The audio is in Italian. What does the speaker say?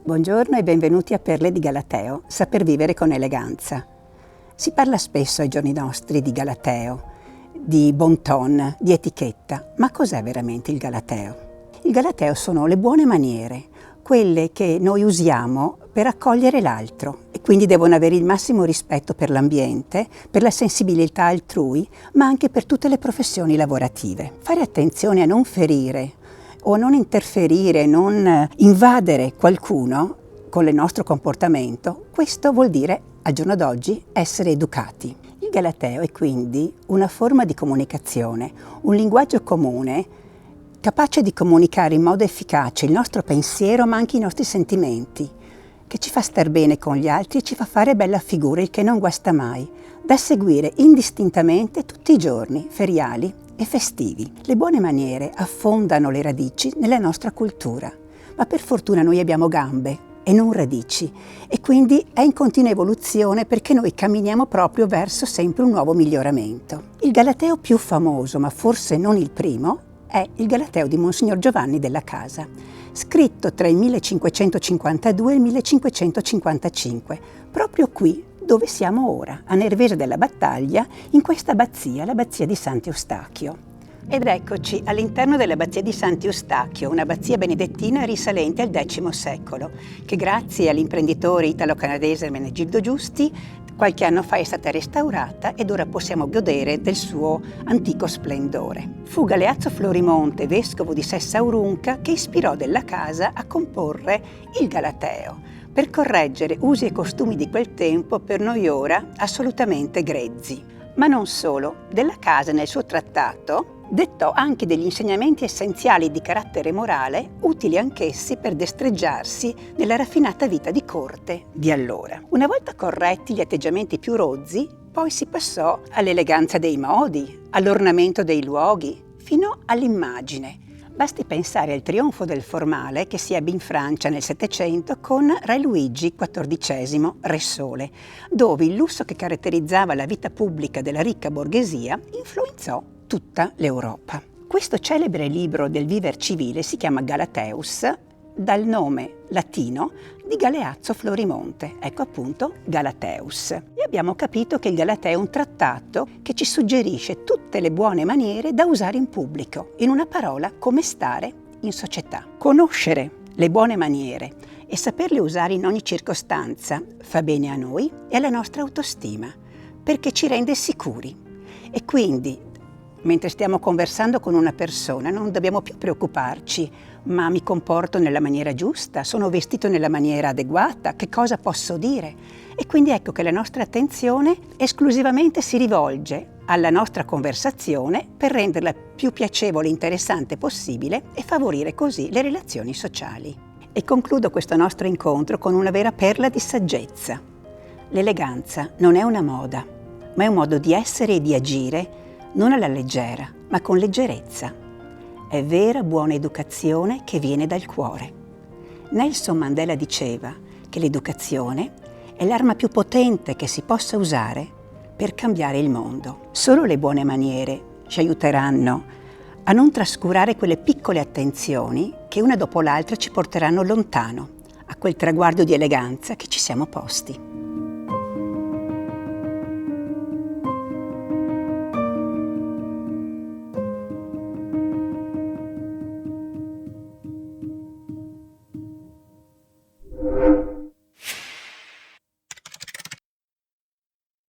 Buongiorno e benvenuti a Perle di Galateo, saper vivere con eleganza. Si parla spesso ai giorni nostri di Galateo, di bon ton, di etichetta, ma cos'è veramente il Galateo? Il Galateo sono le buone maniere, quelle che noi usiamo per accogliere l'altro e quindi devono avere il massimo rispetto per l'ambiente, per la sensibilità altrui, ma anche per tutte le professioni lavorative. Fare attenzione a non ferire o non interferire, non invadere qualcuno con il nostro comportamento, questo vuol dire, al giorno d'oggi, essere educati. Il Galateo è quindi una forma di comunicazione, un linguaggio comune capace di comunicare in modo efficace il nostro pensiero ma anche i nostri sentimenti, che ci fa star bene con gli altri e ci fa fare bella figura, il che non guasta mai, da seguire indistintamente tutti i giorni, feriali e festivi. Le buone maniere affondano le radici nella nostra cultura, ma per fortuna noi abbiamo gambe e non radici e quindi è in continua evoluzione perché noi camminiamo proprio verso sempre un nuovo miglioramento. Il Galateo più famoso, ma forse non il primo, è il Galateo di Monsignor Giovanni della Casa, scritto tra il 1552 e il 1555, proprio qui dove siamo ora, a Nervesa della Battaglia, in questa abbazia, l'abbazia di Sant'Eustachio. Ed eccoci all'interno dell'abbazia di Sant'Eustachio, un'abbazia benedettina risalente al X secolo, che grazie all'imprenditore italo-canadese Ermenegildo Giusti qualche anno fa è stata restaurata ed ora possiamo godere del suo antico splendore. Fu Galeazzo Florimonte, vescovo di Sessa Aurunca, che ispirò Della Casa a comporre il Galateo, per correggere usi e costumi di quel tempo per noi ora assolutamente grezzi. Ma non solo, Della Casa nel suo trattato dettò anche degli insegnamenti essenziali di carattere morale, utili anch'essi per destreggiarsi nella raffinata vita di corte di allora. Una volta corretti gli atteggiamenti più rozzi, poi si passò all'eleganza dei modi, all'ornamento dei luoghi, fino all'immagine. Basti pensare al trionfo del formale che si ebbe in Francia nel Settecento con Re Luigi XIV, Re Sole, dove il lusso che caratterizzava la vita pubblica della ricca borghesia influenzò tutta l'Europa. Questo celebre libro del viver civile si chiama Galateus, dal nome latino di Galeazzo Florimonte, ecco appunto Galateus. E abbiamo capito che il Galateo è un trattato che ci suggerisce tutte le buone maniere da usare in pubblico, in una parola come stare in società. Conoscere le buone maniere e saperle usare in ogni circostanza fa bene a noi e alla nostra autostima, perché ci rende sicuri. E quindi mentre stiamo conversando con una persona non dobbiamo più preoccuparci, ma mi comporto nella maniera giusta, sono vestito nella maniera adeguata, che cosa posso dire? E quindi ecco che la nostra attenzione esclusivamente si rivolge alla nostra conversazione per renderla più piacevole e interessante possibile e favorire così le relazioni sociali. E concludo questo nostro incontro con una vera perla di saggezza. L'eleganza non è una moda, ma è un modo di essere e di agire non alla leggera, ma con leggerezza. È vera buona educazione che viene dal cuore. Nelson Mandela diceva che l'educazione è l'arma più potente che si possa usare per cambiare il mondo. Solo le buone maniere ci aiuteranno a non trascurare quelle piccole attenzioni che una dopo l'altra ci porteranno lontano, a quel traguardo di eleganza che ci siamo posti.